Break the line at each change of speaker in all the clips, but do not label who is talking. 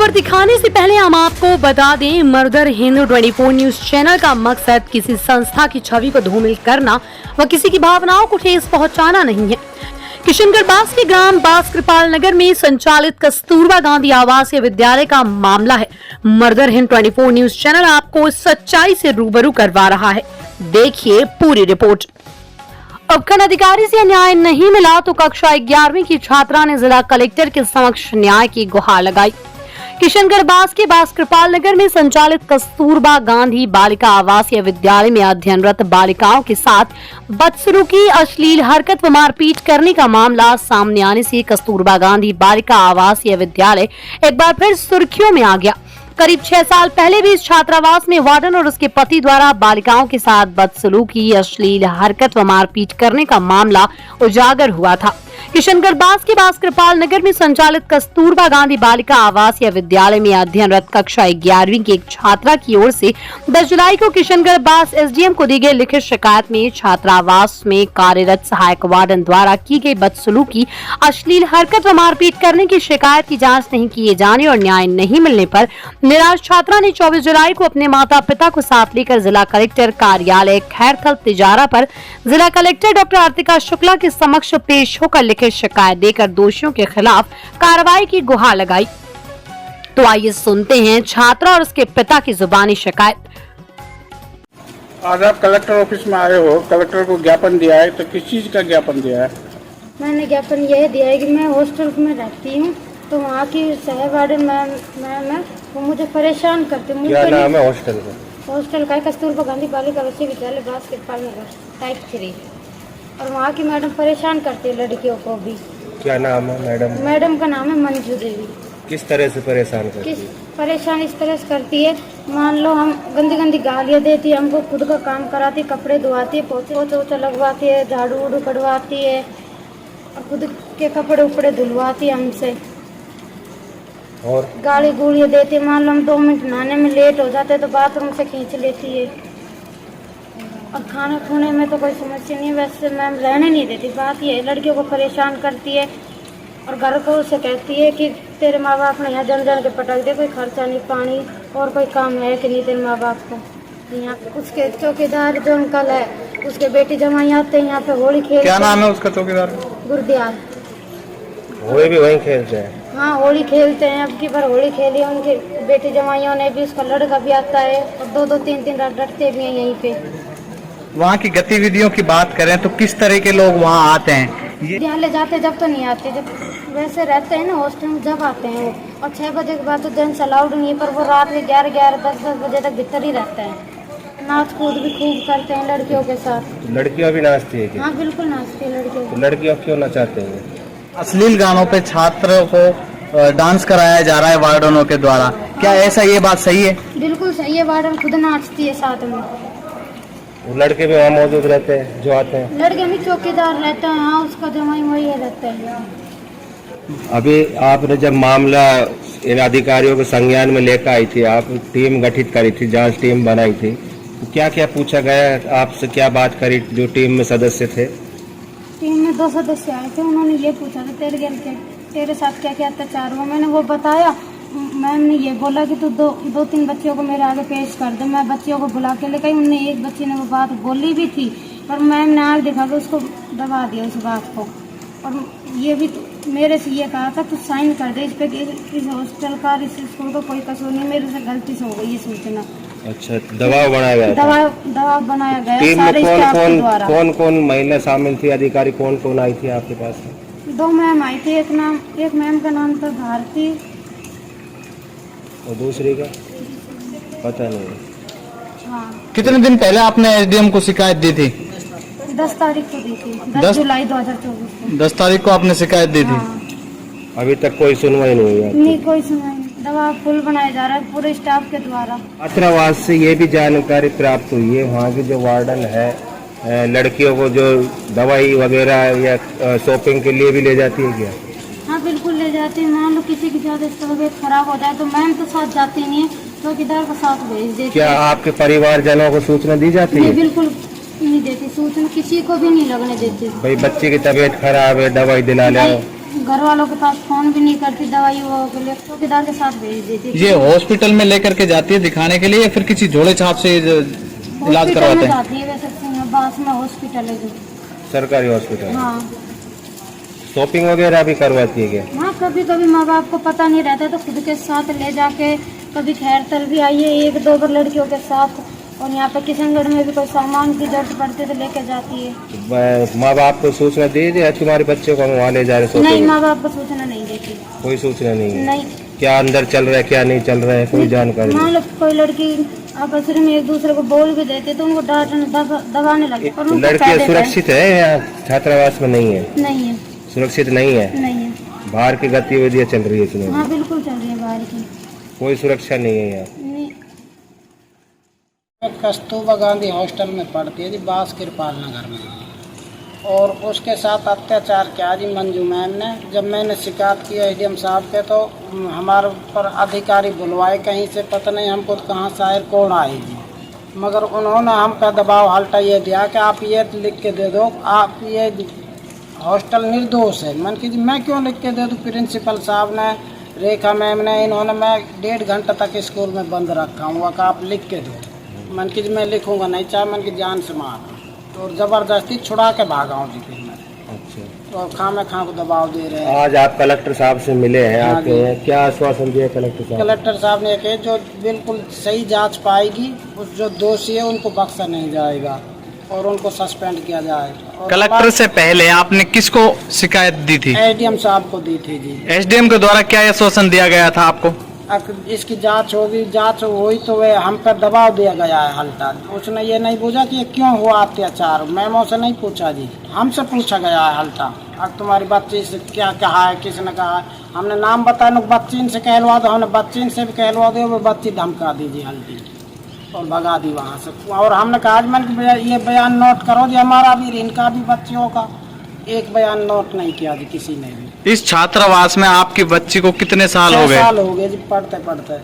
खबर दिखाने से पहले हम आपको बता दें, मर्दर हिंद 24 न्यूज चैनल का मकसद किसी संस्था की छवि को धूमिल करना व किसी की भावनाओं को ठेस पहुंचाना नहीं है। किशनगढ़ बास के ग्राम बास कृपाल नगर में संचालित कस्तूरबा गांधी आवासीय विद्यालय का मामला है। मर्दर हिंद 24 न्यूज चैनल आपको सच्चाई से रूबरू करवा रहा है। देखिए पूरी रिपोर्ट। उपखंड अधिकारी से न्याय नहीं मिला तो कक्षा 11वीं की छात्रा ने जिला कलेक्टर के समक्ष न्याय की गुहार लगाई। किशनगढ़ बास के बास कृपाल नगर में संचालित कस्तूरबा गांधी बालिका आवासीय विद्यालय में अध्ययनरत बालिकाओं के साथ बदसलूकी, अश्लील हरकत व मारपीट करने का मामला सामने आने से कस्तूरबा गांधी बालिका आवासीय विद्यालय एक बार फिर सुर्खियों में आ गया। करीब 6 साल पहले भी इस छात्रावास में वार्डन और उसके पति द्वारा बालिकाओं के साथ बदसलूकी, अश्लील हरकत व मारपीट करने का मामला उजागर हुआ था। किशनगढ़ बास के बास कृपाल नगर में संचालित कस्तूरबा गांधी बालिका आवासीय विद्यालय में अध्ययनरत कक्षा 11वीं की एक छात्रा की ओर से 10 जुलाई को किशनगढ़ बास एसडीएम को दी गई लिखित शिकायत में छात्रावास में कार्यरत सहायक वार्डन द्वारा की गई बदसलूकी, अश्लील हरकत व मारपीट करने की शिकायत की जांच नहीं किए जाने और न्याय नहीं मिलने पर निराश छात्रा ने 24 जुलाई को अपने माता पिता को साथ लेकर जिला कलेक्टर कार्यालय खैरथल तिजारा पर जिला कलेक्टर डॉक्टर आर्तिका शुक्ला के समक्ष पेश होकर लिखित शिकायत देकर दोषियों के खिलाफ कार्रवाई की गुहार लगाई। तो आइए सुनते हैं छात्रा और उसके पिता की जुबानी शिकायत।
आज आप कलेक्टर ऑफिस में आए हो, कलेक्टर को ज्ञापन दिया है, तो किस चीज का ज्ञापन दिया है?
मैंने ज्ञापन यह दिया है कि मैं हॉस्टल में रहती हूँ, तो वहाँ की सह वार्डन मैम वो मुझे परेशान करते।
क्या नाम है हॉस्टल का?
हॉस्टल का कस्तूरबा गांधी बालिका आवासीय विद्यालय बास कृपाल नगर टाइप 3, और वहाँ की मैडम परेशान करती है लड़कियों को भी।
क्या नाम है मैडम?
मैडम का नाम है मंजू देवी।
किस तरह से परेशान करती है?
परेशान इस तरह से करती है, मान लो हम गंदी गंदी गालियाँ देती है, हमको खुद का काम कराती, कपड़े धुआती है, पोछा लगवाती है, झाड़ू उड़ू कटवाती है और खुद के कपड़े उपड़े धुलवाती है हमसे,
और
गाली गुड़ियाँ देती है। मान लो हम 2 मिनट नहाने में लेट हो जाते हैं तो बाथरूम से खींच लेती है। और खाना खाने में तो कोई समस्या नहीं है, वैसे मैम रहने नहीं देती। बात ये है, लड़कियों को परेशान करती है और घर को उसे कहती है कि तेरे माँ बाप ने यहाँ जन जन के पटक दे, कोई खर्चा नहीं, पानी और कोई काम है कि नहीं तेरे माँ बाप को। यहाँ उसके चौकीदार जो अंकल है, उसके बेटी जमाई आते हैं यहाँ पे होली खेलते।
क्या नाम है उसका चौकीदार?
गुरदयाल।
होली भी वहीं खेलते हैं?
हाँ, होली खेलते हैं। अब की बार होली खेली, उनकी बेटी जमाइयों ने भी, उसका लड़का भी आता है और 2-2 3-3 रात डटते भी हैं यहीं पे।
वहाँ की गतिविधियों की बात करें तो किस तरह के लोग वहाँ आते हैं?
विद्यालय जाते जब तो नहीं आते, जब वैसे रहते हैं ना हॉस्टल में जब आते हैं वो। और 6 बजे के बाद तो जेंट्स अलाउड नहीं है, पर वो रात में 11 10 बजे तक भीतर ही रहते हैं। नाच कूद भी खूब करते हैं लड़कियों के साथ।
लड़कियाँ भी नाचती है क्या?
हाँ बिल्कुल नाचती है लड़कियों।
तो लड़कियाँ क्यों नचाते हैं?
अश्लील गानों पे छात्रों को डांस कराया जा रहा है वार्डनों के द्वारा, क्या ऐसा ये बात सही है?
बिल्कुल सही है, वार्डन खुद नाचती है साथ में।
वो लड़के भी वहाँ मौजूद रहते हैं जो आते हैं?
लड़के भी चौकीदार रहते हैं, हाँ उसका जमाई वही रहता है।
अभी आपने जब मामला इन अधिकारियों के संज्ञान में लेकर आई थी, आप टीम गठित करी थी, जांच टीम बनाई थी, तो क्या क्या पूछा गया आपसे, क्या बात करी जो टीम में सदस्य थे?
टीम में 2 सदस्य आए थे, उन्होंने ये पूछा था तेरे साथ क्या क्या अत्याचार हुआ। मैंने वो बताया। मैम ने ये बोला कि तू 2-3 बच्चियों को मेरे आगे पेश कर दे। मैं बच्चियों को बुला के लेकर, उनने एक बच्ची ने वो बात बोली भी थी, पर मैम ने आग दिखा के उसको दबा दिया उस बात को। और ये भी मेरे से ये कहा था तू साइन कर दे इस पे, इस हॉस्टल का, इस स्कूल का कोई कसूर नहीं, मेरे से गलती से हो गई ये सूचना।
अच्छा, दबाव बनाया गया?
दबाव बनाया गया।
टीम में कौन कौन महिला शामिल थी, अधिकारी कौन कौन आई थी आपके पास?
2 मैम आई थी, एक मैम का नाम था भारती
और दूसरी का पता नहीं।
हाँ।
कितने दिन पहले आपने एसडीएम को शिकायत दी थी?
10 तारीख को दी थी, 10 जुलाई 2024 को।
10 तारीख को आपने शिकायत दी थी?
हाँ।
अभी तक कोई सुनवाई नहीं हुई?
नहीं कोई सुनवाई नहीं। दबाव फुल बनाया जा रहा है पूरे स्टाफ के द्वारा।
छात्रावास से ये भी जानकारी प्राप्त हुई है, वहाँ की जो वार्डन है लड़कियों को जो दवाई वगैरह या शॉपिंग के लिए भी ले जाती है क्या?
हाँ बिल्कुल ले जाती है। मान लो किसी की ज्यादा तबीयत खराब हो जाए तो मैम तो साथ जाती नहीं है, चौकीदार को साथ भेज देती है।
क्या आपके परिवारजनों को सूचना दी जाती है?
बिल्कुल नहीं देती सूचना, किसी को भी नहीं लगने देती।
भाई बच्चे की तबीयत खराब है, दवाई दिला ले।
घर वालों के पास फोन भी नहीं करती, दवाई वो के लिए चौकीदार के साथ भेज देती।
ये हॉस्पिटल में लेकर के जाती है दिखाने के लिए या फिर किसी झोले छाप से इलाज
हॉस्पिटल
करवाते
में
हैं?
जाती है वैसे बास में हॉस्पिटल है जो।
सरकारी हॉस्पिटल?
हाँ
शॉपिंग वगैरह भी करवाती है क्या?
हाँ, कभी कभी माँ बाप को पता नहीं रहता तो खुद के साथ ले जाके, कभी खैरतल भी आई है 1-2 बार लड़कियों के साथ, और यहाँ पे किशनगढ़ में भी कोई सामान की जरूरत पड़ती है तो लेके जाती है।
माँ बाप को सूचना दे दिया तुम्हारे बच्चे को हम वहाँ ले जा रहे हैं?
नहीं, माँ बाप को सूचना नहीं देती।
कोई सूचना नहीं है?
नहीं।
क्या अंदर चल रहा है क्या नहीं चल रहा है कोई जानकारी
मान
नहीं?
लो कोई लड़की आपस में एक दूसरे को बोल भी देते तो उनको डांटने दबाने लगे। और उनको
लड़कियाँ
फायदे
सुरक्षित है या छात्रावास में नहीं है?
नहीं है।
सुरक्षित नहीं है?
नहीं है।
बाहर की गतिविधियाँ चल रही है इसमें?
हाँ बिल्कुल चल रही है बाहर की।
कोई सुरक्षा नहीं है यहाँ?
नहीं।
कस्तूरबा गांधी हॉस्टल में पढ़ती है जी, बास कृपाल नगर में, और उसके साथ अत्याचार किया जी मंजू मैम ने। जब मैंने शिकायत की एडीएम साहब के तो हमारे पर अधिकारी बुलवाए कहीं से, पता नहीं हमको कहाँ से आए कौन आए जी, मगर उन्होंने हम पे दबाव हल्टा ये दिया कि आप ये लिख के दे दो, आप ये हॉस्टल निर्दोष है। मन की जी मैं क्यों लिख के दे दूँ? प्रिंसिपल साहब ने, रेखा मैम ने, इन्होंने मैं 1.5 घंटा तक स्कूल में बंद रखा हूँ कि आप लिख के दो। मन की मैं लिखूंगा नहीं, चाहे मन की जान से मार, तो जबरदस्ती छुड़ा के भागा हूँ जी। फिर मैं
अच्छा,
तो खामे खां को दबाव दे रहे हैं।
आज आप कलेक्टर साहब से मिले हैं,
हाँ
आके हैं, क्या आश्वासन दिया कलेक्टर साहब?
कलेक्टर साहब ने कहा जो बिल्कुल सही जांच पाएगी, उस जो दोषी है उनको बख्शा नहीं जाएगा और उनको सस्पेंड किया जाएगा।
कलेक्टर से पहले आपने किसको शिकायत दी थी?
एडीएम साहब को दी थी जी।
एसडीएम के द्वारा क्या आश्वासन दिया गया था आपको?
इसकी जांच होगी, जांच हुई तो वे हम पर दबाव दिया गया है हल्का। उसने ये नहीं पूछा कि ये क्यों हुआ अत्याचार, मैमों से नहीं पूछा जी, हमसे पूछा गया है हल्का। अब तुम्हारी बच्ची से क्या कहा है, किसने कहा है, हमने नाम बताया ना, बच्ची से कहलवा दो, हमने बच्ची से भी कहलवा दो, वो बच्ची धमका दीजिए हल्की और भगा दी वहाँ से। और हमने कहा मैंने ये बयान नोट करो जी, हमारा भी इनका भी बच्चियों का एक बयान नोट नहीं किया जी किसी ने भी।
इस छात्रावास में आपकी बच्ची को कितने साल हो
6
गए?
साल हो गए जी पढ़ते पढ़ते,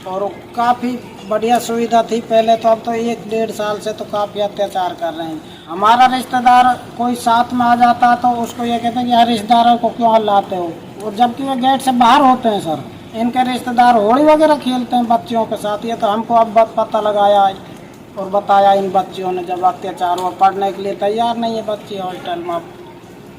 और काफ़ी बढ़िया सुविधा थी पहले, तो अब तो 1-1.5 साल से तो काफ़ी अत्याचार कर रहे हैं। हमारा रिश्तेदार कोई साथ में आ जाता तो उसको ये कहते हैं कि यार रिश्तेदारों को क्यों लाते हो, और जबकि वो गेट से बाहर होते हैं सर। इनके रिश्तेदार होली वगैरह खेलते हैं बच्चियों के साथ, ये तो हमको अब पता लगाया है और बताया इन बच्चियों ने। जब अत्याचार हुआ, पढ़ने के लिए तैयार नहीं है बच्ची हॉस्टल में,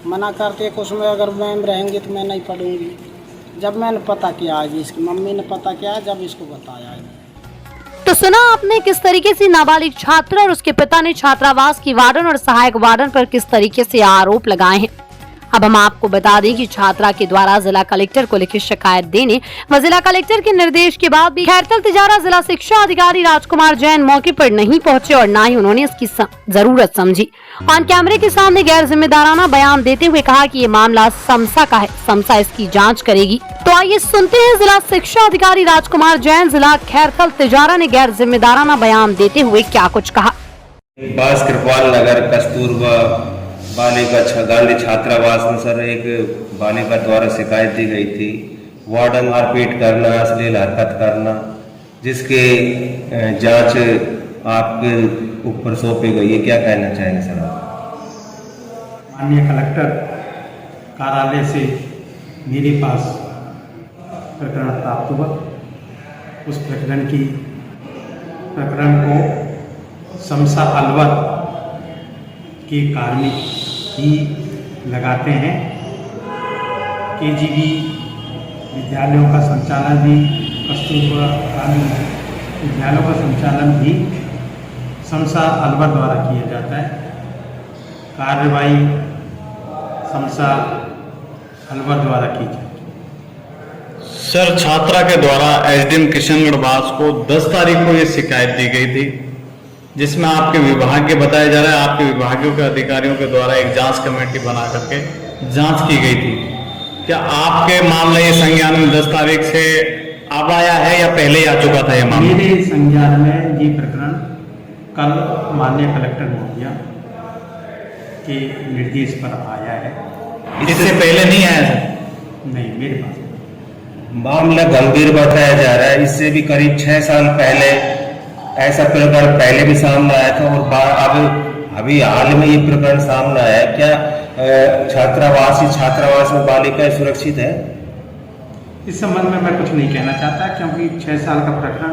मना करती है कुछ में, अगर मैम रहेंगी तो मैं नहीं पढ़ूंगी। जब मैंने पता किया है जी, इसकी मम्मी ने पता किया है, जब इसको बताया है।
तो सुना आपने किस तरीके से नाबालिग छात्र और उसके पिता ने छात्रावास की वार्डन और सहायक वार्डन पर किस तरीके से आरोप लगाए हैं। अब हम आपको बता दें कि छात्रा के द्वारा जिला कलेक्टर को लिखित शिकायत देने व जिला कलेक्टर के निर्देश के बाद भी खैरतल तिजारा जिला शिक्षा अधिकारी राजकुमार जैन मौके पर नहीं पहुंचे और न ही उन्होंने इसकी जरूरत समझी। ऑन कैमरे के सामने गैर जिम्मेदाराना बयान देते हुए कहा कि ये मामला समसा का है, समसा इसकी जांच करेगी। तो आइए सुनते हैं जिला शिक्षा अधिकारी राजकुमार जैन जिला खैरतल तिजारा ने गैर जिम्मेदाराना बयान देते हुए क्या कुछ कहा।
बास कृपाल नगर कस्तूरबा बालिका गांधी छात्रावास में सर एक बालिका द्वारा शिकायत दी गई थी, वार्डन मारपीट करना, अश्लील हरकत करना, जिसके जांच आपके ऊपर सौंपी गई है। क्या कहना चाहेंगे सर आप?
माननीय कलेक्टर कार्यालय से मेरे पास प्रकरण प्राप्त हुआ। उस प्रकरण को समसा अलवर के कार्मिक ही लगाते हैं। केजीबी विद्यालयों का संचालन भी, कस्तूरबा गांधी विद्यालयों का संचालन भी समसा अलवर द्वारा किया जाता है। कार्रवाई समसा अलवर द्वारा की जाती है।
सर, छात्रा के द्वारा एसडीएम किशनगढ़ बास को 10 तारीख को ये शिकायत दी गई थी, जिसमें आपके विभागीय बताया जा रहा है, आपके विभागीय के अधिकारियों के द्वारा एक जांच कमेटी बना करके जांच की गई थी। क्या आपके मामला ये संज्ञान में 10 तारीख से अब आया है या पहले ही आ चुका था ये मामला?
मेरे संज्ञान में ये प्रकरण कल माननीय कलेक्टर महोदया के निर्देश पर आया है।
इससे पहले नहीं आया सर?
नहीं, मेरे पास
मामला गंभीर बताया जा रहा है। इससे भी करीब 6 साल पहले ऐसा प्रकरण पहले भी सामने आया था और अब अभी हाल में ये प्रकरण सामने आया। क्या छात्रावास में बालिकाएं सुरक्षित है?
इस संबंध में मैं कुछ नहीं कहना चाहता क्योंकि 6 साल का प्रकरण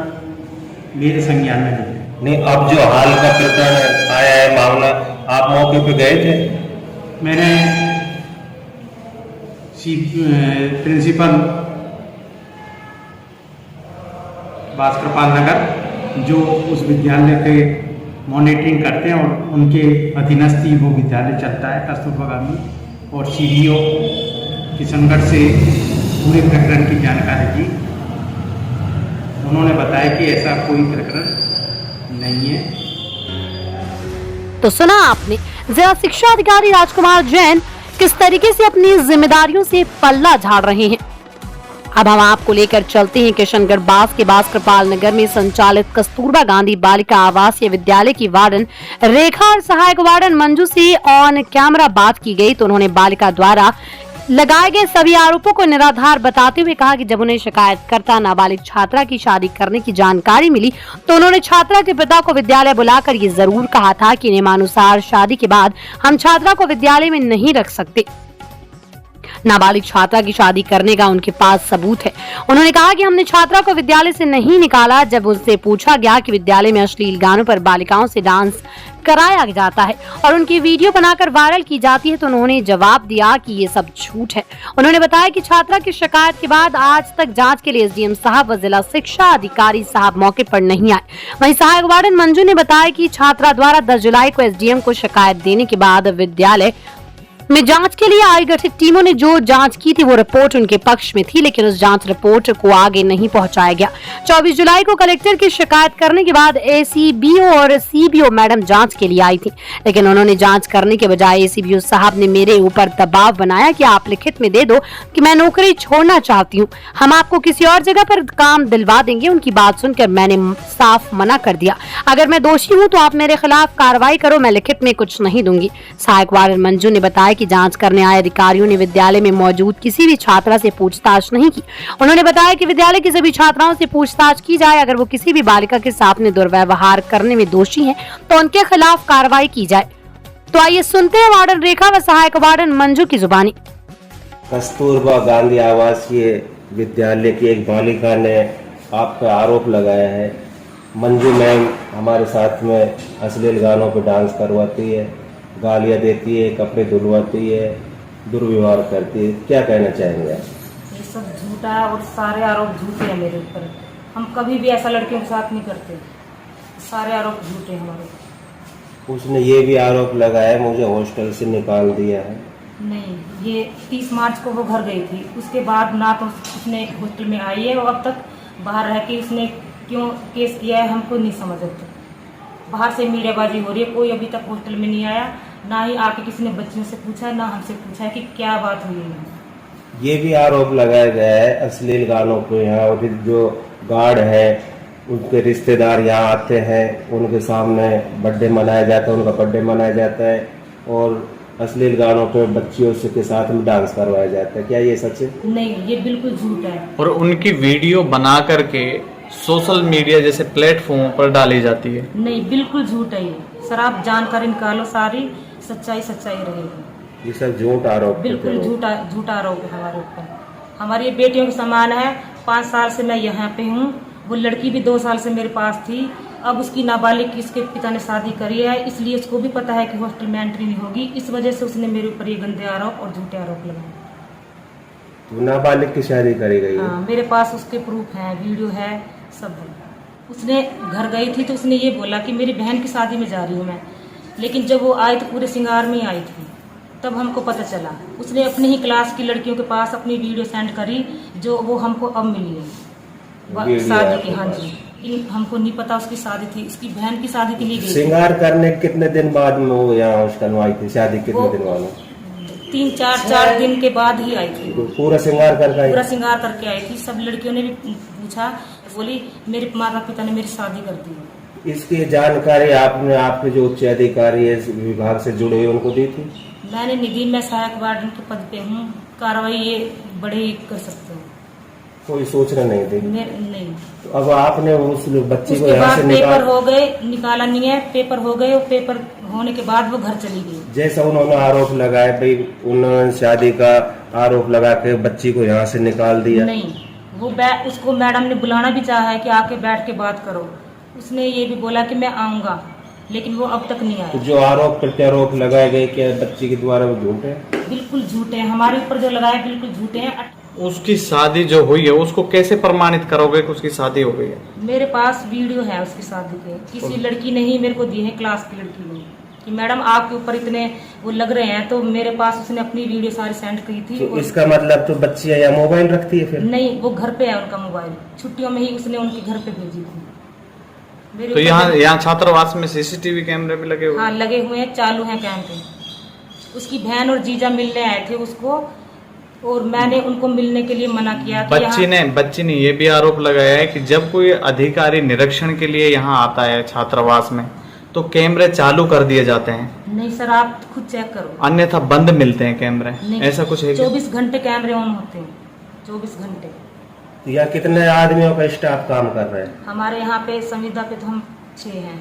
मेरे संज्ञान में नहीं है।
नहीं, अब जो हाल का प्रकरण आया है मामला, आप मौके पे गए थे?
मैंने प्रिंसिपल भास्करपाल नगर जो उस विद्यालय के मॉनिटरिंग करते हैं और उनके अधीनस्थ ही वो विद्यालय चलता है कस्तूरबा गांधी, और CDO किशनगढ़ से पूरे प्रकरण की जानकारी दी। उन्होंने बताया कि ऐसा कोई प्रकरण नहीं है।
तो सुना आपने जिला शिक्षा अधिकारी राजकुमार जैन किस तरीके से अपनी जिम्मेदारियों से पल्ला झाड़ रहे हैं। अब हम आपको लेकर चलते हैं किशनगढ़ बास के भास्करपाल नगर में संचालित कस्तूरबा गांधी बालिका आवासीय विद्यालय की वार्डन रेखा और सहायक वार्डन मंजू से ऑन कैमरा बात की गई तो उन्होंने बालिका द्वारा लगाए गए सभी आरोपों को निराधार बताते हुए कहा कि जब उन्हें शिकायतकर्ता नाबालिग छात्रा की शादी करने की जानकारी मिली तो उन्होंने छात्रा के पिता को विद्यालय बुलाकर ये जरूर कहा था कि नियमानुसार शादी के बाद हम छात्रा को विद्यालय में नहीं रख सकते। नाबालिग छात्रा की शादी करने का उनके पास सबूत है। उन्होंने कहा कि हमने छात्रा को विद्यालय से नहीं निकाला। जब उनसे पूछा गया कि विद्यालय में अश्लील गानों पर बालिकाओं से डांस कराया जाता है और उनकी वीडियो बनाकर वायरल की जाती है तो उन्होंने जवाब दिया कि ये सब झूठ है। उन्होंने बताया कि छात्रा की शिकायत के बाद आज तक जांच के लिए SDM साहब व जिला शिक्षा अधिकारी साहब मौके पर नहीं आए। वहीं सहायक वार्डन मंजू ने बताया कि छात्रा द्वारा 10 जुलाई को SDM को शिकायत देने के बाद विद्यालय में जांच के लिए आई गठित टीमों ने जो जांच की थी वो रिपोर्ट उनके पक्ष में थी, लेकिन उस जांच रिपोर्ट को आगे नहीं पहुंचाया गया। 24 जुलाई को कलेक्टर की शिकायत करने के बाद ACBO और CBO मैडम जांच के लिए आई थी, लेकिन उन्होंने जांच करने के बजाय ACBO साहब ने मेरे ऊपर दबाव बनाया कि आप लिखित में दे दो कि मैं नौकरी छोड़ना चाहती हूँ, हम आपको किसी और जगह पर काम दिलवा देंगे। उनकी बात सुनकर मैंने साफ मना कर दिया, अगर मैं दोषी हूँ तो आप मेरे खिलाफ कार्रवाई करो, मैं लिखित में कुछ नहीं दूंगी। सहायक वार्डन मंजू ने बताया कि जांच करने आए अधिकारियों ने विद्यालय में मौजूद किसी भी छात्रा से पूछताछ नहीं की। उन्होंने बताया कि विद्यालय की सभी छात्राओं से पूछताछ की जाए, अगर वो किसी भी बालिका के सामने दुर्व्यवहार करने में दोषी हैं तो उनके खिलाफ कार्रवाई की जाए। तो आइए सुनते हैं वार्डन रेखा व सहायक वार्डन मंजू की जुबानी।
कस्तूरबा गांधी आवासीय विद्यालय की एक बालिका ने आप पे आरोप लगाया है, मंजू मैम हमारे साथ में अश्लील गानों पर डांस करवाती है, गालियाँ देती है, कपड़े धुलवाती है, दुर्व्यवहार करती है, क्या कहना चाहेंगे आप?
ये सब झूठा है और सारे आरोप झूठे हैं मेरे ऊपर। हम कभी भी ऐसा लड़कियों के साथ नहीं करते, सारे आरोप झूठे हैं हमारे।
उसने ये भी आरोप लगाया मुझे हॉस्टल से निकाल दिया है।
नहीं, ये 30 मार्च को वो घर गई थी, उसके बाद ना तो उसने हॉस्टल में आई है और अब तक बाहर रह के उसने क्यों केस किया है हमको नहीं समझ आता। बाहर से मीडियाबाजी हो रही है, कोई अभी तक हॉस्टल में नहीं आया, ना ही आके किसी ने बच्चियों से पूछा, ना हमसे पूछा है कि क्या बात हुई है।
ये भी आरोप लगाया गया है अश्लील गानों को, यहाँ और जो गार्ड है उनके रिश्तेदार यहाँ आते हैं, उनके सामने बर्थडे मनाया जाता है, उनका बर्थडे मनाया जाता है और अश्लील गानों पे बच्चियों से के साथ में डांस करवाया जाता है। क्या ये सच है?
नहीं, ये बिल्कुल झूठ है।
और उनकी वीडियो बना करके सोशल मीडिया जैसे प्लेटफॉर्म पर डाली जाती है।
नहीं, बिल्कुल झूठ है ये। सर आप जानकारी निकालो, सारी सच्चाई रहेगी।
ये सब झूठ आरोप,
बिल्कुल झूठा आरोप है हमारे ऊपर। हमारी बेटियों के समान है, 5 साल से मैं यहाँ पे हूँ, वो लड़की भी 2 साल से मेरे पास थी। अब उसकी नाबालिग की इसके पिता ने शादी करी है, इसलिए उसको भी पता है कि हॉस्टल में एंट्री नहीं होगी, इस वजह से उसने मेरे ऊपर ये गंदे आरोप और झूठे आरोप लगाए।
तो नाबालिग की शादी करी गई?
हाँ, मेरे पास उसके प्रूफ हैं, वीडियो है, सब है। उसने घर गई थी तो उसने ये बोला कि मेरी बहन की शादी में जा रही हूँ मैं, लेकिन जब वो आई तो पूरे श्रृंगार में ही आई थी, तब हमको पता चला। उसने अपनी ही क्लास की लड़कियों के पास अपनी वीडियो सेंड करी, जो वो हमको अब मिली है शादी की। हाँ जी, हमको नहीं पता उसकी शादी थी, उसकी बहन की शादी के लिए गई।
श्रृंगार करने कितने दिन बाद में वो यहाँ हॉस्टल में आई थी? शादी कितने दिन बाद?
3-4 दिन के बाद ही आई थी।
पूरा श्रृंगार करके आई?
पूरा श्रृंगार करके आई थी। सब लड़कियों ने भी पूछा, बोली मेरे माता पिता ने मेरी शादी कर दी।
इसकी जानकारी आपने आपके जो उच्च अधिकारी है विभाग से जुड़े हुए उनको दी थी?
मैंने निधि में सहायक वार्डन के पद पे हूँ, कार्रवाई ये बड़े ही कर सकते हो।
कोई सूचना नहीं दी।
नहीं।
तो अब आपने उस बच्ची को
उसके
यहाँ
बाद
से
पेपर हो गए, निकाला नहीं है, पेपर हो गए और पेपर होने के बाद वो घर चली गई।
जैसा उन्होंने आरोप लगाया भाई, उन्होंने शादी का आरोप लगा के बच्ची को यहाँ से निकाल दिया।
नहीं, वो उसको मैडम ने बुलाना भी चाहा है कि आके बैठ के बात करो। उसने ये भी बोला कि मैं आऊंगा, लेकिन वो अब तक नहीं
तो
आया।
जो आरोप प्रत्यारोप लगाए गए क्या बच्ची के द्वारा वो झूठे हैं?
बिल्कुल झूठे हैं, हमारे ऊपर जो लगाए बिल्कुल झूठे हैं।
उसकी शादी जो हुई है उसको कैसे प्रमाणित करोगे कि उसकी शादी हो गई है?
मेरे पास वीडियो है उसकी शादी के, किसी लड़की ने ही मेरे को दिए हैं, क्लास की लड़की ने, कि मैडम आपके ऊपर इतने वो लग रहे हैं। तो मेरे पास उसने अपनी वीडियो सारी सेंड की थी।
तो इसका मतलब तो बच्ची या मोबाइल रखती है फिर?
नहीं, वो घर पे है उनका मोबाइल, छुट्टियों में ही उसने उनके घर पे भेजी थी। मेरे
तो
ऊपर
यहाँ छात्रावास में सीसीटीवी कैमरे भी लगे हुए?
हाँ, लगे हुए हैं, चालू हैं कैमरे। उसकी बहन और जीजा मिलने आए थे उसको, और मैंने उनको मिलने के लिए मना किया।
बच्ची ने ये भी आरोप लगाया है कि जब कोई अधिकारी निरीक्षण के लिए यहाँ आता है छात्रावास में तो कैमरे चालू कर दिए जाते हैं।
नहीं सर, आप खुद चेक करो,
अन्यथा बंद मिलते हैं कैमरे। ऐसा कुछ है?
24 घंटे कैमरे ऑन होते हैं, 24 घंटे।
या कितने आदमियों का स्टाफ काम कर रहे हैं?
हमारे यहाँ पे संविदा पे तो हम 6 हैं।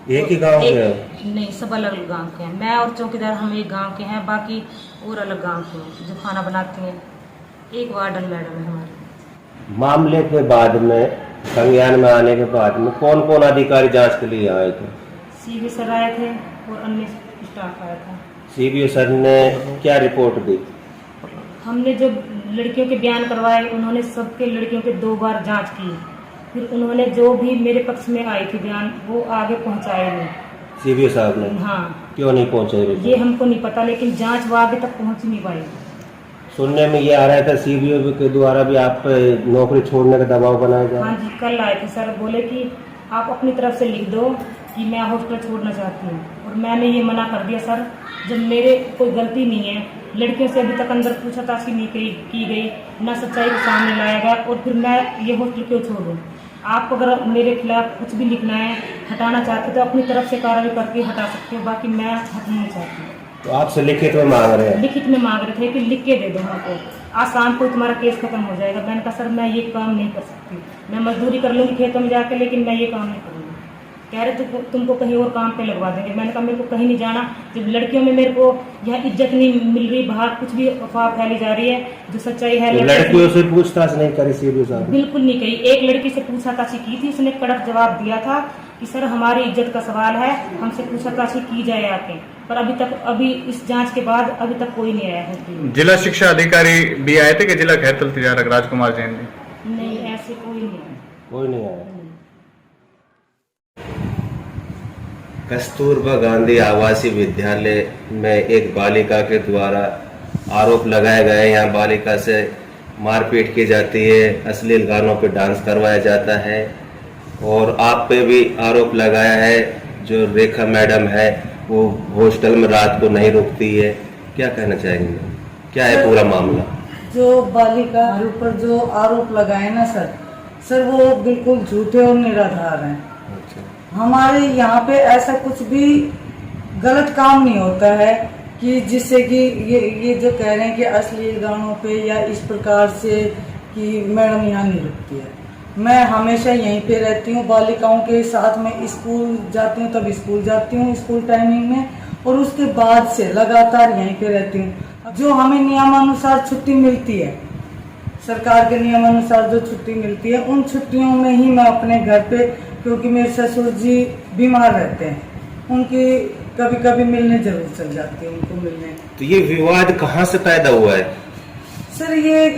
एक ही गांव के?
नहीं, सब अलग अलग गांव के हैं। मैं और चौकीदार हम एक गांव के हैं, बाकी और अलग गांव के हैं जो खाना बनाती हैं। एक वार्डन मैडम है हमारी।
मामले के बाद में संज्ञान में आने के बाद में कौन कौन अधिकारी जांच के लिए आए थे?
सीबी सर आए थे और अन्य स्टाफ आया था।
सीबीओ सर ने क्या रिपोर्ट दी?
हमने जो लड़कियों के बयान करवाए, उन्होंने सबके लड़कियों के 2 बार जांच की। फिर उन्होंने जो भी मेरे पक्ष में आई थी बयान, वो आगे पहुंचाए नहीं।
सीबीओ साहब ने?
हाँ।
क्यों नहीं पहुंचे?
ये हमको नहीं पता, लेकिन जांच वो आगे तक पहुंच नहीं पाई।
सुनने में ये आ रहा था सीबीओ के द्वारा भी आप पे नौकरी छोड़ने का दबाव बनाया जाए।
हाँ जी, कल आए थे सर, बोले कि आप अपनी तरफ से लिख दो कि मैं हॉस्टल छोड़ना चाहती हूँ। और मैंने ये मना कर दिया सर, जब मेरे कोई गलती नहीं है, लड़कियों से अभी तक अंदर पूछताछ नहीं की गई, ना सच्चाई को सामने लाया गया, और फिर मैं ये हॉस्टल क्यों छोड़ूँ? आप अगर मेरे खिलाफ कुछ भी लिखना है, हटाना चाहते तो अपनी तरफ से कार्रवाई करके हटा सकते हो, बाकी मैं हटना नहीं चाहती।
तो आपसे लिखित में मांग रहे हैं?
लिखित में मांग रहे थे कि लिख के दे दो हमको, आज शाम को तुम्हारा केस खत्म हो जाएगा। मैंने कहा सर मैं ये काम नहीं कर सकती, मैं मजदूरी कर लूँगी खेतों में जाके, लेकिन मैं ये काम नहीं करूँगी। कह रहे तुमको कहीं और काम पे लगवा देंगे। मैंने कहा मेरे को कहीं नहीं जाना, जब लड़कियों में मेरे को यह इज्जत नहीं मिल रही, बाहर कुछ भी अफवाह फैली जा रही है, जो सच्चाई है।
तो लड़कियों से पूछताछ नहीं करी सीबीओ साहब?
बिल्कुल नहीं करी। एक लड़की से पूछताछ की थी, उसने कड़क जवाब दिया था कि सर हमारी इज्जत का सवाल है, हमसे पूछताछ की जाए आके। पर अभी इस जांच के बाद अभी तक कोई नहीं आया है।
जिला शिक्षा अधिकारी भी आए थे कि जिला खैर तिजारक राजकुमार जैन जी?
नहीं, ऐसे कोई नहीं आया।
कोई नहीं आया। कस्तूरबा गांधी आवासीय विद्यालय में एक बालिका के द्वारा आरोप लगाए गए, यहाँ बालिका से मारपीट की जाती है, अश्लील गानों पे डांस करवाया जाता है, और आप पे भी आरोप लगाया है। जो रेखा मैडम है वो हॉस्टल में रात को नहीं रुकती है, क्या कहना चाहेंगे? क्या है पूरा मामला?
जो बालिका के ऊपर जो आरोप लगाए ना सर वो बिल्कुल झूठे और निराधार हैं। हमारे यहाँ पे ऐसा कुछ भी गलत काम नहीं होता है कि जिससे कि ये जो कह रहे हैं कि अश्लील गानों पे या इस प्रकार से कि मैडम यहाँ नहीं रुकती है। मैं हमेशा यहीं पे रहती हूँ, बालिकाओं के साथ में स्कूल जाती हूँ, तब स्कूल जाती हूँ स्कूल टाइमिंग में, और उसके बाद से लगातार यहीं पे रहती हूँ। जो हमें नियमानुसार छुट्टी मिलती है, सरकार के नियमानुसार जो छुट्टी मिलती है, उन छुट्टियों में ही मैं अपने घर पे, क्योंकि मेरे ससुर जी बीमार रहते हैं, उनकी कभी कभी मिलने जरूर चल जाती है, उनको मिलने।
तो ये विवाद कहाँ से पैदा हुआ है?
सर ये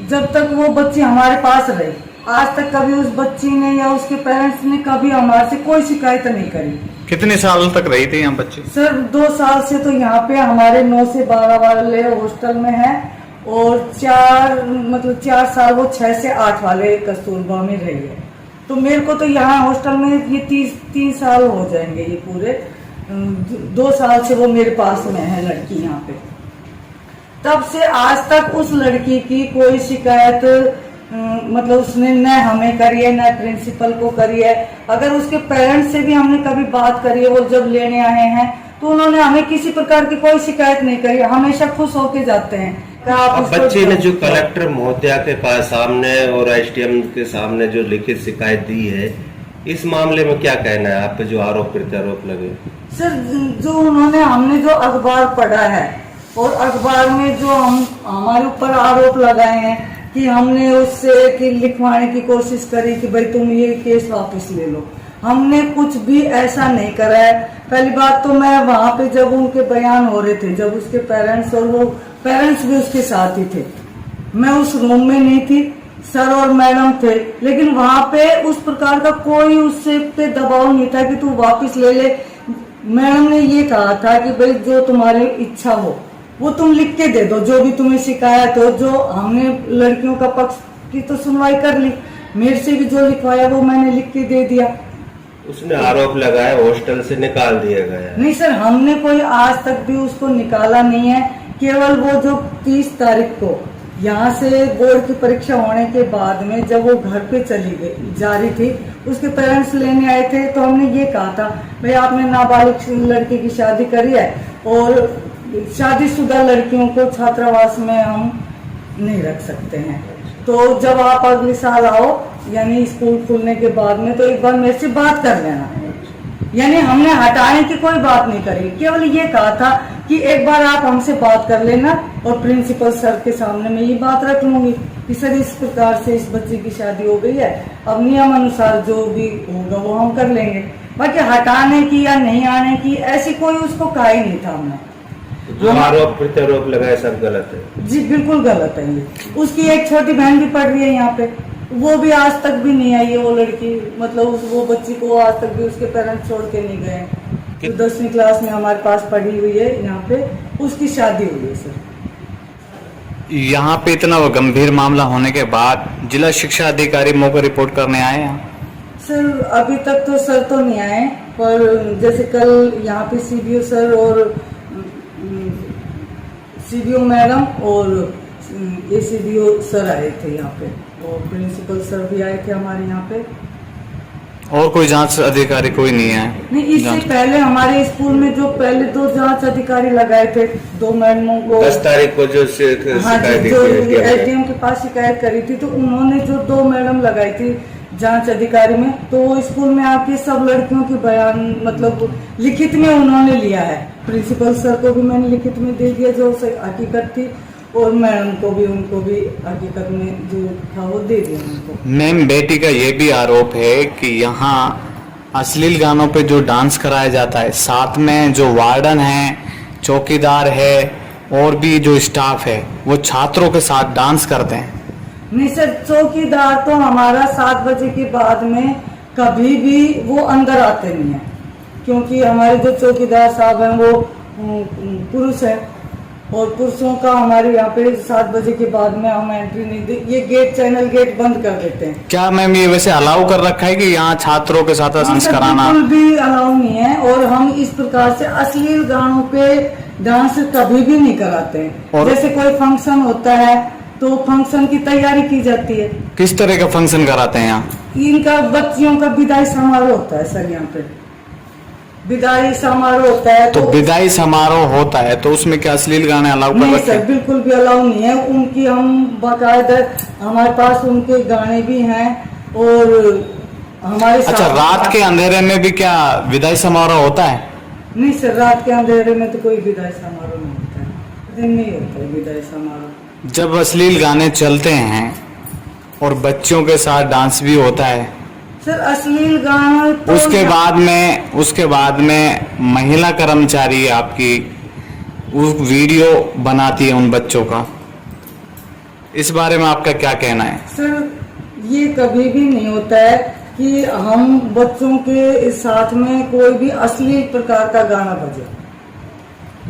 जब तक वो बच्ची हमारे पास रही, आज तक कभी उस बच्ची ने या उसके पेरेंट्स ने कभी हमारे से कोई शिकायत नहीं करी।
कितने साल तक रही थी यहाँ बच्ची?
सर 2 साल से तो यहाँ पे हमारे 9 से 12 वाले हॉस्टल में है, और 4 साल वो 6 से 8 वाले कस्तूरबा में रही है। तो मेरे को तो यहाँ हॉस्टल में ये 3 साल हो जाएंगे, ये पूरे 2 साल से वो मेरे पास में है लड़की यहाँ पे। तब से आज तक उस लड़की की कोई शिकायत मतलब उसने न हमें करी है, न प्रिंसिपल को करी है। अगर उसके पेरेंट्स से भी हमने कभी बात करी है, वो जब लेने आए हैं, तो उन्होंने हमें किसी प्रकार की कोई शिकायत नहीं करी, हमेशा खुश होके जाते हैं। क्या आप
अब
इसको
बच्चे ने जो कलेक्टर महोदया के पास सामने और एसडीएम के सामने जो लिखित शिकायत दी है, इस मामले में क्या कहना है? आप पे जो आरोप प्रत्यारोप लगे,
सर जो हमने जो अखबार पढ़ा है और अखबार में जो हमारे ऊपर आरोप लगाए हैं कि हमने उससे कि लिखवाने की कोशिश करी कि भाई तुम ये केस वापस ले लो, हमने कुछ भी ऐसा नहीं करा है। पहली बात तो मैं वहां पे जब उनके बयान हो रहे थे, जब उसके पेरेंट्स और वो पेरेंट्स भी उसके साथ ही थे, मैं उस रूम में नहीं थी, सर और मैडम थे, लेकिन वहां पे उस प्रकार का कोई उससे पे दबाव नहीं था कि तू वापस ले ले। मैडम ने ये कहा था कि भाई जो तुम्हारी इच्छा हो वो तुम लिख के दे दो, जो भी तुम्हें शिकायत हो। जो हमने लड़कियों का पक्ष की तो सुनवाई कर ली, मेरे से भी जो लिखवाया वो मैंने लिख के दे दिया।
उसने आरोप लगाया हॉस्टल से निकाल दिया गया।
नहीं सर, हमने कोई आज तक भी उसको निकाला नहीं है। केवल वो जो 30 तारीख को यहाँ से बोर्ड की परीक्षा होने के बाद में जब वो घर पे चली गई जा रही थी, उसके पेरेंट्स लेने आए थे, तो हमने ये कहा था भाई आपने नाबालिग लड़की की शादी करी है और शादीशुदा लड़कियों को छात्रावास में हम नहीं रख सकते हैं, तो जब आप अगले साल आओ यानी स्कूल खुलने के बाद में तो एक बार मेरे से बात कर लेना। यानी हमने हटाने की कोई बात नहीं करी, केवल ये कहा था कि एक बार आप हमसे बात कर लेना और प्रिंसिपल सर के सामने मैं ये बात रख लूंगी कि सर इस प्रकार से इस बच्चे की शादी हो गई है, अब नियम अनुसार जो भी होगा वो हम कर लेंगे। बाकी हटाने की या नहीं आने की ऐसी कोई उसको कहा ही नहीं था हमने।
जो आरोप प्रत्यारोप लगाए सब गलत है।
जी बिल्कुल गलत है ये। उसकी एक छोटी बहन भी पढ़ रही है यहाँ पे, वो भी आज तक भी नहीं आई है वो लड़की, मतलब वो बच्ची को आज तक भी उसके पेरेंट्स छोड़ के नहीं गए। तो 10वीं क्लास में हमारे पास पढ़ी हुई है यहाँ पे, उसकी शादी हुई है सर।
यहाँ पे इतना गंभीर मामला होने के बाद जिला शिक्षा अधिकारी मौके रिपोर्ट करने आए हैं?
सर अभी तक तो सर तो नहीं आए, पर जैसे कल यहाँ पे सीबीओ सर और सीबीओ मैडम और एसीडीओ सर आए थे यहाँ पे, और प्रिंसिपल सर भी आए थे हमारे यहाँ पे।
और कोई जांच अधिकारी कोई नहीं है?
नहीं, इससे पहले हमारे स्कूल में जो पहले 2 जांच अधिकारी लगाए थे, 2 मैडमों को
10 तारीख को जो
शिकायत जो एसडीएम के पास शिकायत करी थी, तो उन्होंने जो 2 मैडम लगाई थी जांच अधिकारी में, तो वो स्कूल में आके सब लड़कियों के बयान मतलब लिखित में उन्होंने लिया है। प्रिंसिपल सर को भी मैंने लिखित में दे दिया जो हकीकत थी, और मैडम को भी उनको भी हकीकत में जो था वो दे दिया उनको।
मैम बेटी का ये भी आरोप है कि यहाँ अश्लील गानों पे जो डांस कराया जाता है, साथ में जो वार्डन है, चौकीदार है और भी जो स्टाफ है वो छात्रों के साथ डांस करते हैं।
नहीं सर, चौकीदार तो हमारा 7 बजे के बाद में कभी भी वो अंदर आते नहीं है, क्योंकि हमारे जो चौकीदार साहब हैं वो पुरुष है, और पुरुषों का हमारे यहाँ पे 7 बजे के बाद में हम एंट्री नहीं दे, ये गेट चैनल गेट बंद कर देते हैं।
क्या मैम ये वैसे अलाउ कर रखा है कि यहाँ छात्रों के साथ डांस कराना?
बिल्कुल भी अलाउ नहीं है, और हम इस प्रकार से अश्लील गानों पे डांस कभी भी नहीं कराते हैं। जैसे कोई फंक्शन होता है तो फंक्शन की तैयारी की जाती है।
किस तरह का फंक्शन कराते हैं यहाँ?
इनका बच्चियों का विदाई समारोह होता है सर, यहाँ पे विदाई समारोह होता है।
तो विदाई समारोह होता है तो उसमें क्या अश्लील गाने अलाउ कर
नहीं
रखे?
सर, बिल्कुल भी अलाउ नहीं है। उनकी हम बाकायदा हमारे पास उनके गाने भी हैं, और हमारे
अच्छा, रात के अंधेरे में भी क्या विदाई समारोह होता है?
नहीं सर, रात के अंधेरे में तो कोई विदाई समारोह नहीं होता है, दिन में ही होता है विदाई समारोह।
जब अश्लील गाने चलते हैं और बच्चों के साथ डांस भी होता है
सर, अश्लील गाना तो
उसके बाद में महिला कर्मचारी आपकी उस वीडियो बनाती है उन बच्चों का, इस बारे में आपका क्या कहना है?
सर, ये कभी भी नहीं होता है कि हम बच्चों के साथ में कोई भी अश्लील प्रकार का गाना बजे।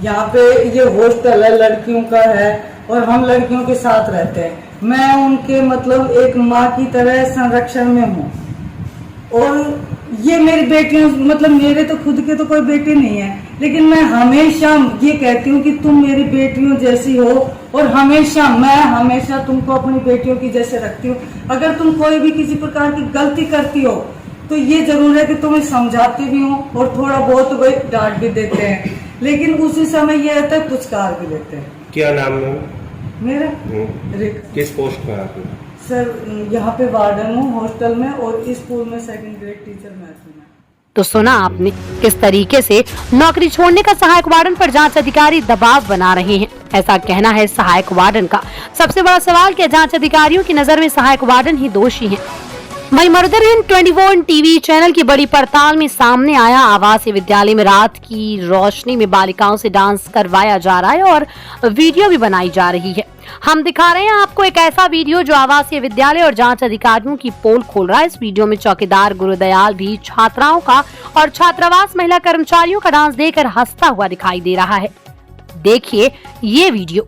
यहाँ पे ये हॉस्टल है, लड़कियों का है, और हम लड़कियों के साथ रहते हैं। मैं उनके मतलब एक माँ की तरह संरक्षण में हूँ, और ये मेरी बेटियों मतलब मेरे तो खुद के तो कोई बेटी नहीं है, लेकिन मैं हमेशा ये कहती हूँ कि तुम मेरी बेटियों जैसी हो, और मैं हमेशा तुमको अपनी बेटियों की जैसे रखती हूँ। अगर तुम कोई भी किसी प्रकार की गलती करती हो तो ये जरूर है कि तुम्हें समझाती भी हूँ, और थोड़ा बहुत वही डांट भी देते हैं, लेकिन उसी समय ये रहता है पुचकार भी देते हैं।
क्या नाम है?
मेरा
किस पोस्ट पर आप?
सर यहाँ पे वार्डन हूँ हॉस्टल में, और इस स्कूल में सेकंड ग्रेड टीचर मैं हूँ।
तो सुना आपने किस तरीके से नौकरी छोड़ने का सहायक वार्डन पर जांच अधिकारी दबाव बना रहे हैं। ऐसा कहना है सहायक वार्डन का। सबसे बड़ा सवाल कि जांच अधिकारियों की नजर में सहायक वार्डन ही दोषी हैं। वहीं मर्दर हिंद 24 टीवी चैनल की बड़ी पड़ताल में सामने आया आवासीय विद्यालय में रात की रोशनी में बालिकाओं से डांस करवाया जा रहा है और वीडियो भी बनाई जा रही है। हम दिखा रहे हैं आपको एक ऐसा वीडियो जो आवासीय विद्यालय और जांच अधिकारियों की पोल खोल रहा है। इस वीडियो में चौकीदार गुरुदयाल भी छात्राओं का और छात्रावास महिला कर्मचारियों का डांस देखकर हंसता हुआ दिखाई दे रहा है। देखिए ये वीडियो।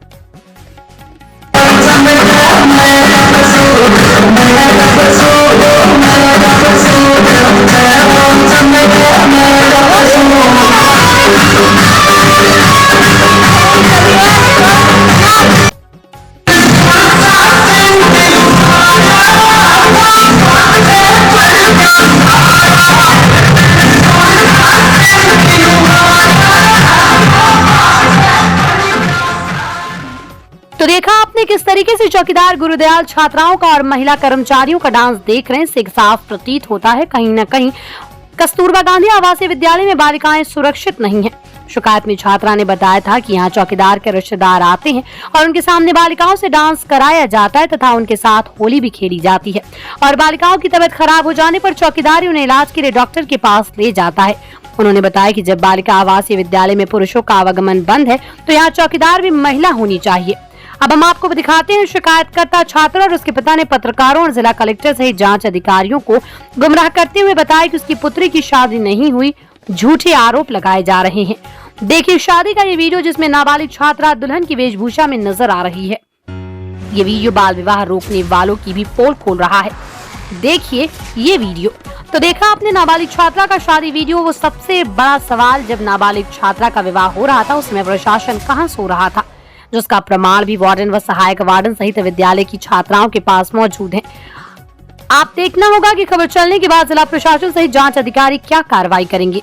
तो देखा आपने किस तरीके से चौकीदार गुरुदयाल छात्राओं का और महिला कर्मचारियों का डांस देख रहे हैं। इससे साफ प्रतीत होता है कहीं न कहीं कस्तूरबा गांधी आवासीय विद्यालय में बालिकाएं सुरक्षित नहीं हैं। शिकायत में छात्रा ने बताया था कि यहाँ चौकीदार के रिश्तेदार आते हैं और उनके सामने बालिकाओं से डांस कराया जाता है तथा उनके साथ होली भी खेली जाती है और बालिकाओं की तबीयत खराब हो जाने पर चौकीदार उन्हें इलाज के लिए डॉक्टर के पास ले जाता है। उन्होंने बताया कि जब बालिका आवासीय विद्यालय में पुरुषों का आवागमन बंद है तो यहाँ चौकीदार भी महिला होनी चाहिए। अब हम आपको दिखाते हैं शिकायतकर्ता छात्र और उसके पिता ने पत्रकारों और जिला कलेक्टर सहित जांच अधिकारियों को गुमराह करते हुए बताया कि उसकी पुत्री की शादी नहीं हुई, झूठे आरोप लगाए जा रहे हैं। देखिए शादी का ये वीडियो जिसमें नाबालिग छात्रा दुल्हन की वेशभूषा में नजर आ रही है। ये वीडियो बाल विवाह रोकने वालों की भी पोल खोल रहा है। देखिए ये वीडियो। तो देखा आपने नाबालिग छात्रा का शादी वीडियो। वो सबसे बड़ा सवाल, जब नाबालिग छात्रा का विवाह हो रहा था उसमें प्रशासन कहाँ सो रहा था, जिसका प्रमाण भी वार्डन व सहायक वार्डन सहित विद्यालय की छात्राओं के पास मौजूद है। आप देखना होगा कि खबर चलने के बाद जिला प्रशासन सहित जांच अधिकारी क्या कार्रवाई करेंगे।